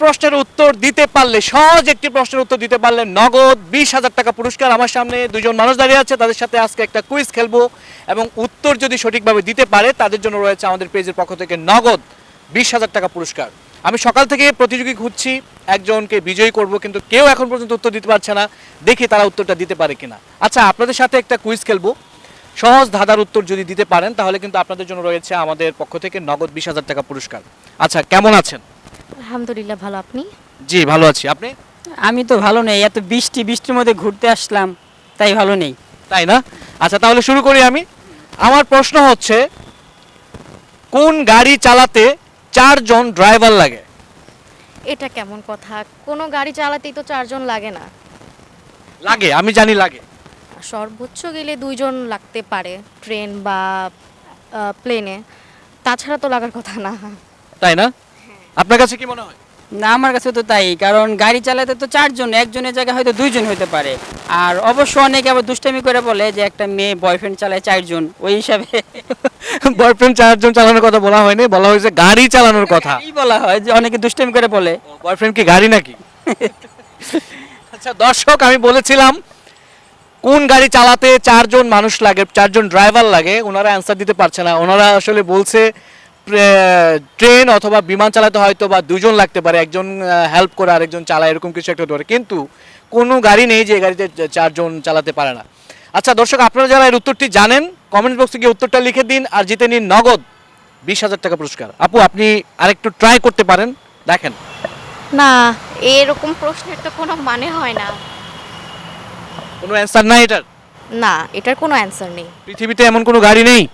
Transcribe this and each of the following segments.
প্রশ্নের উত্তর দিতে পারলে, সহজ একটি প্রশ্নের উত্তর দিতে পারলে নগদ 20,000 টাকা পুরস্কার। আমার সামনে দুজন মানুষ দাঁড়িয়ে আছে, তাদের সাথে আজকে একটা কুইজ খেলবো এবং উত্তর যদি সঠিকভাবে দিতে পারে তাদের জন্য রয়েছে আমাদের পেজের পক্ষ থেকে নগদ 20,000 টাকা পুরস্কার। আমি সকাল থেকে প্রতিযোগী খুঁজছি, একজনকে বিজয়ী করব, কিন্তু কেউ এখন পর্যন্ত উত্তর দিতে পারছে না। দেখি তারা উত্তরটা দিতে পারে কিনা। আচ্ছা, আপনাদের সাথে একটা কুইজ খেলবো, সহজ ধাঁধার উত্তর যদি দিতে পারেন তাহলে কিন্তু আপনাদের জন্য রয়েছে আমাদের পক্ষ থেকে নগদ 20,000 টাকা পুরস্কার। আচ্ছা, কেমন আছেন? আলহামদুলিল্লাহ, ভালো। আপনি? জি, ভালো আছি। আপনি? আমি তো ভালো নেই, এত বৃষ্টির মধ্যে ঘুরতে আসলাম, তাই ভালো নেই। তাই না? আচ্ছা, তাহলে শুরু করি আমি। আমার প্রশ্ন হচ্ছে, কোন গাড়ি চালাতে 4 জন ড্রাইভার লাগে? এটা কেমন কথা? কোনো গাড়ি চালাতেই তো 4 জন লাগে না। লাগে, আমি জানি লাগে। সর্বোচ্চ গেলে 2 জন লাগতে পারে, ট্রেন বা প্লেনে। তাছাড়া তো লাগার কথা না। তাই না? আপনার কাছে কি মনে হয়? না, আমার কাছে তো তাই, কারণ গাড়ি চালাতে তো 4 জন, একজনের জায়গায় হয়তো 2 জন হতে পারে। আর অবশ্য অনেকে আবার দুষ্টামি করে বলে যে একটা মেয়ে বয়ফ্রেন্ড চালায় 4 জন, ওই হিসাবে বয়ফ্রেন্ড 4 জন চালানোর কথা বলা হয়নি, বলা হয়েছে গাড়ি চালানোর কথা। এই বলা হয় যে অনেকে দুষ্টামি করে বলে। বয়ফ্রেন্ড কি গাড়ি নাকি? আচ্ছা দর্শক, আমি বলেছিলাম কোন গাড়ি চালাতে 4 জন মানুষ লাগে, 4 জন ড্রাইভার লাগে। ওনারা অ্যান্সার দিতে পারছে না। ওনারা আসলে বলছে ট্রেন অথবা বিমান চালাতে হয়তো বা 2 জন লাগতে পারে, একজন হেল্প করে আরেকজন চালায়, এরকম কিছু একটা হতে পারে, কিন্তু কোনো গাড়ি নেই যে গাড়িতে 4 জন চালাতে পারে না। আচ্ছা দর্শক, আপনারা যারা এর উত্তরটি জানেন কমেন্ট বক্সে গিয়ে উত্তরটা লিখে দিন আর জিতে নিন নগদ 20,000 টাকা পুরস্কার। আপু, আপনি আরেকটু ট্রাই করতে পারেন, দেখেন। না, এরকম প্রশ্নের তো কোনো মানে হয় না। কোনো অ্যান্সার নাই এটার? না, এটার কোনো অ্যানসার নেই। পৃথিবীতে এমন কোনো গাড়ি নেই?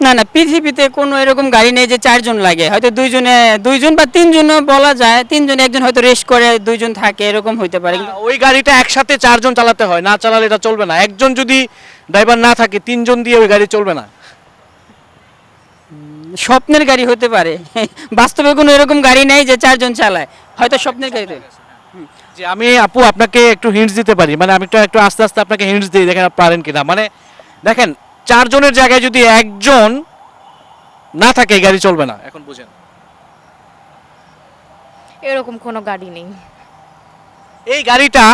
না না, পৃথিবীতে কোনো এরকম গাড়ি নেই যে 4 জন লাগে, হয়তো 2 জন বা 3 জনও বলা যায়। 3 জন, একজন হয়তো রেস্ট করে, 2 জন থাকে, এরকম হইতে পারে। ওই গাড়িটা একসাথে 4 জন চালাতে হয়, না চালালে এটা চলবে না। একজন যদি ড্রাইভার না থাকে 3 জন দিয়ে ওই গাড়ি চলবে না। স্বপ্নের গাড়ি হতে পারে, বাস্তবে কোনো এরকম গাড়ি নেই যে 4 জন চালায়, হয়তো স্বপ্নের গাড়িতে। যে আমি আপু আপনাকে একটু হিন্টস দিতে পারি, মানে আমি একটু আস্তে আস্তে আপনাকে হিন্টস দিই, দেখেন আপনি পারেন কিনা। মানে দেখেন, 4 জনের জায়গায় যদি একজন না থাকে এই গাড়ি চলবে না। এখন বুঝেন। এরকম কোনো গাড়ি নেই। এই গাড়িটা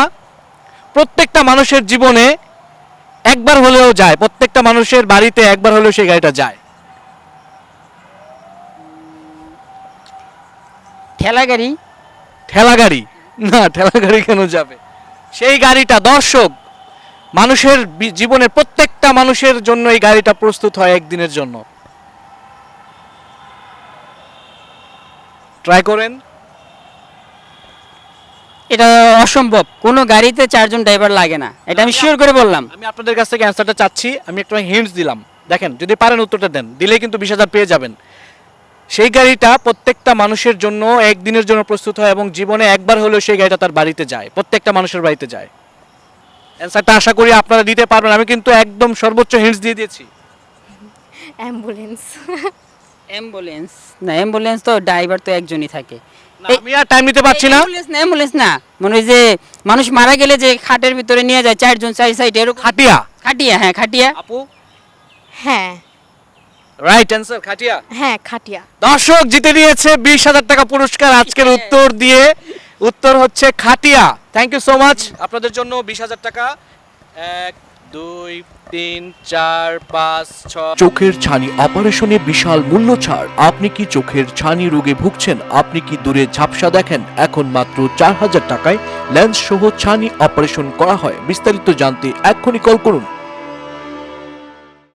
প্রত্যেকটা মানুষের জীবনে একবার হলেও যায়, প্রত্যেকটা মানুষের বাড়িতে একবার হলেও সেই গাড়িটা যায়। ঠেলা গাড়ি? ঠেলা গাড়ি না, ঠেলা গাড়ি কেন যাবে? সেই গাড়িটা দর্শক মানুষের জীবনের প্রত্যেকটা মানুষের জন্য এই গাড়িটা প্রস্তুত হয় একদিনের জন্য। ট্রাই করেন। এটা অসম্ভব, কোনো গাড়িতে 4 জন ড্রাইভার লাগে না, এটা আমি শিওর করে বললাম। আমি আপনাদের কাছ থেকে অ্যান্সারটা চাচ্ছি, আমি একটা হিন্টস দিলাম, দেখেন যদি পারেন উত্তরটা দেন, দিলে কিন্তু 20,000 পেয়ে যাবেন। সেই গাড়িটা প্রত্যেকটা মানুষের জন্য একদিনের জন্য প্রস্তুত হয় এবং জীবনে একবার হলেও সেই গাড়িটা তার বাড়িতে যায়, প্রত্যেকটা মানুষের বাড়িতে যায়। অ্যান্সারটা আশা করি আপনারা দিতে পারবেন, আমি কিন্তু একদম সর্বোচ্চ হিন্টস দিয়ে দিয়েছি। অ্যাম্বুলেন্স। অ্যাম্বুলেন্স না, অ্যাম্বুলেন্স তো ড্রাইভার তো একজনই থাকে। আমি আর টাইম নিতে পারছি না। অ্যাম্বুলেন্স না, মানে ওই যে মানুষ মারা গেলে যে খাটের ভিতরে নিয়ে যায় 4 জন 4 সাইডে, এরকম। খাটিয়া? খাটিয়া, হ্যাঁ খাটিয়া। আপু? হ্যাঁ রাইট অ্যান্সার, খাটিয়া। হ্যাঁ, খাটিয়া। দর্শক জিতে নিয়েছে 20,000 টাকা পুরস্কার আজকের উত্তর দিয়ে। উত্তর হচ্ছে খাটিয়া। Thank you so much. আপনাদের জন্য 20,000 টাকা। 1 2 3 4 5 6। চোখের ছানি অপারেশনে বিশাল মূল্য ছাড়। আপনি কি চোখের ছানি রোগে ভুগছেন? আপনি কি দূরে ঝাপসা দেখেন? এখন মাত্র 4,000 টাকায় লেন্স সহ ছানি অপারেশন করা হয়। বিস্তারিত জানতে এক্ষুনি কল করুন